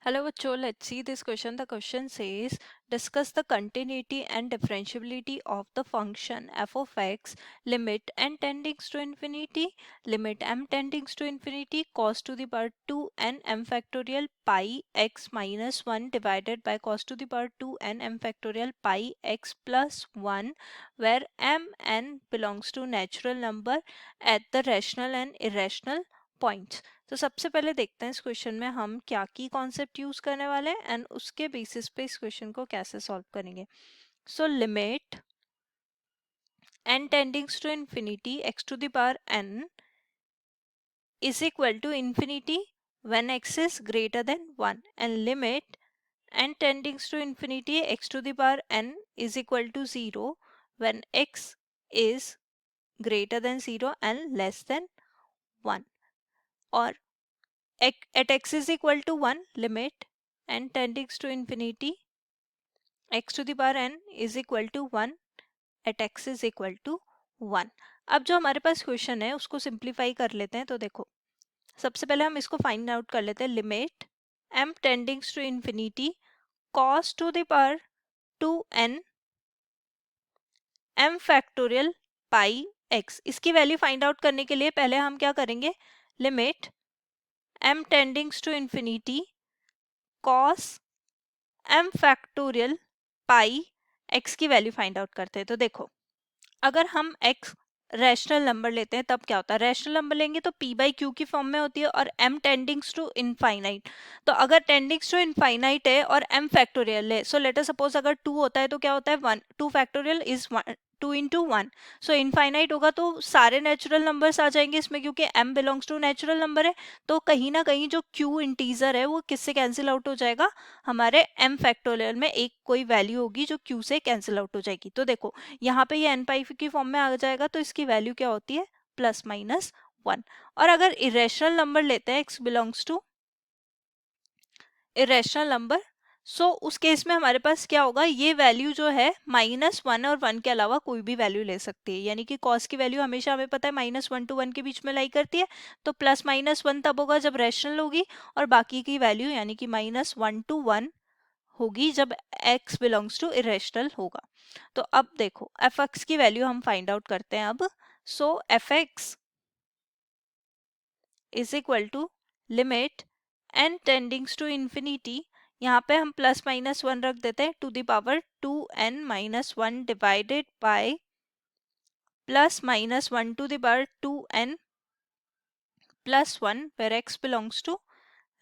Hello, bachcho. Let's see this question. The question says, discuss the continuity and differentiability of the function f of x, limit n tending to infinity, limit m tending to infinity, cos to the power 2 n m factorial pi x minus 1 divided by cos to the power 2 n m factorial pi x plus 1, where m n belongs to natural number at the rational and irrational points. तो सबसे पहले देखते हैं इस question में हम क्या की कॉन्सेप्ट यूज करने वाले हैं एंड उसके बेसिस पे इस क्वेश्चन को कैसे सॉल्व करेंगे. So limit n tendings to infinity x to the power n is equal to infinity when x is greater than 1 and limit n tendings to infinity x to the power n is equal to 0 when x is greater than 0 and less than 1. और at x is equal to 1 limit n tending to infinity x to the power n is equal to 1 at x is equal to 1. अब जो हमारे पास question है उसको simplify कर लेते हैं. तो देखो सबसे पहले हम इसको फाइंड आउट कर लेते हैं. Limit m tendings to infinity cos to the power 2n m factorial pi x. इसकी वैल्यू फाइंड आउट करने के लिए पहले हम क्या करेंगे. Limit m tendings to infinity cos m factorial pi x की वैल्यू फाइंड आउट करते हैं. तो देखो अगर हम x रैशनल नंबर लेते हैं तब क्या होता है. रैशनल नंबर लेंगे तो p बाई क्यू की फॉर्म में होती है और m टेंडिंग्स टू इनफाइनाइट. तो अगर टेंडिंग्स टू इनफाइनाइट है और m फैक्टोरियल है, सो लेट अस सपोज अगर 2 होता है तो क्या होता है 1. 2 factorial is 2 into 1. So infinite होगा तो सारे नेचुरल नंबर्स आ जाएंगे इसमें क्योंकि m belongs to natural number है. तो कहीं ना कहीं जो q इंटीजर है वो किससे कैंसिल आउट हो जाएगा. हमारे m फैक्टोरियल में एक कोई वैल्यू होगी जो q से कैंसिल आउट हो जाएगी. तो देखो यहाँ पे ये n पाई की फॉर्म में आ जाएगा तो इसकी वैल्यू क्या होती है प्लस माइनस 1. और अगर इरेशनल नंबर लेते हैं x belongs to irrational number, so उस केस में हमारे पास क्या होगा. ये वैल्यू जो है -1 और 1 के अलावा कोई भी वैल्यू ले सकती है. यानी कि कॉस की वैल्यू हमेशा हमें पता है -1 to 1 के बीच में लाई करती है. तो +-1 तब होगा जब रैशनल होगी और बाकी की वैल्यू यानी कि -1 to 1 होगी जब x बिलोंग्स टू इरेशनल होगा. तो अब देखो एफ एक्स की वैल्यू हम फाइंड आउट करते हैं अब. So F x is equal to limit n tendings to infinity. यहाँ पे हम +-1 रख देते हैं to the power 2n-1 divided by +-1 to the power 2n plus 1 where x belongs to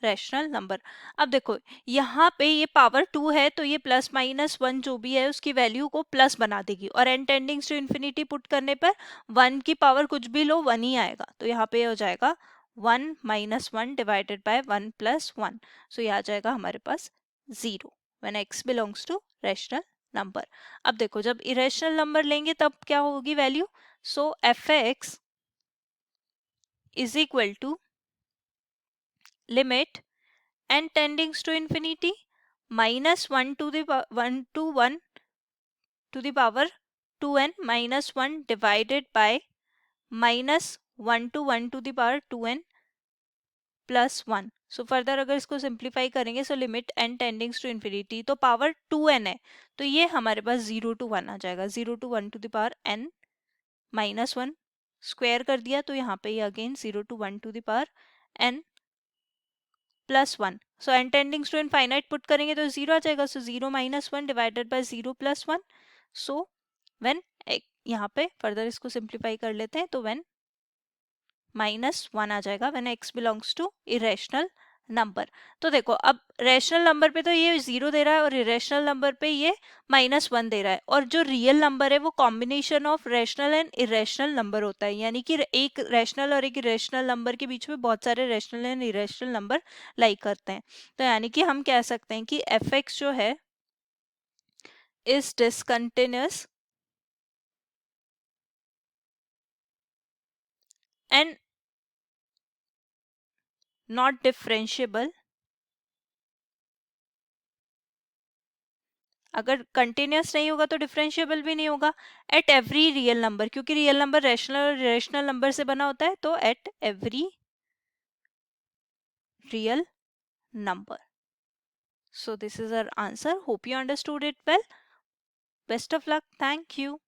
rational number. अब देखो यहाँ पे ये पावर 2 है तो ये +-1 जो भी है उसकी वैल्यू को प्लस बना देगी और n tendings to infinity put करने पर 1 की पावर कुछ भी लो 1 ही आएगा. तो यहाँ पे हो जाएगा 1 - 1 डिवाइडेड बाय 1 + 1. सो ये आ जाएगा हमारे पास 0 when x belongs to rational number. अब देखो जब इरेशनल नंबर लेंगे तब क्या होगी value. So F x is equal to limit n tendings to infinity -1 to the 1 to 1 to the power 2n -1 divided by -1 to 1 to the power 2n plus 1. So further अगर इसको simplify करेंगे so limit n tendings to infinity तो power 2n है तो ये हमारे पास 0 to 1 आ जाएगा. 0 to 1 to the power n -1 square कर दिया तो यहाँ पे ये again 0 to 1 to the power n plus 1. So n tendings to infinite put करेंगे तो 0 आ जाएगा. So 0 - 1 divided by 0 + 1. So when यहाँ पे फर्दर इसको सिंप्लीफाई कर लेते हैं तो व्हेन -1 आ जाएगा when x belongs to irrational number. तो देखो अब रेशनल नंबर पे तो ये 0 दे रहा है और इरेशनल नंबर पे ये -1 दे रहा है. और जो रियल नंबर है वो combination of rational and irrational number होता है. यानी कि एक रेशनल और एक इरेशनल नंबर के बीच में बहुत सारे रेशनल एंड इरेशनल नंबर लाई करते हैं. तो यानी कि हम कह सकते हैं कि एफ एक्स जो है is discontinuous and not differentiable. अगर कंटिन्यूस नहीं होगा तो डिफरेंशिएबल भी नहीं होगा एट एवरी रियल नंबर क्योंकि रियल नंबर रैशनल और इरेशनल नंबर से बना होता है. तो at every real number. So this is our answer. Hope you understood it well. Best of luck. Thank you.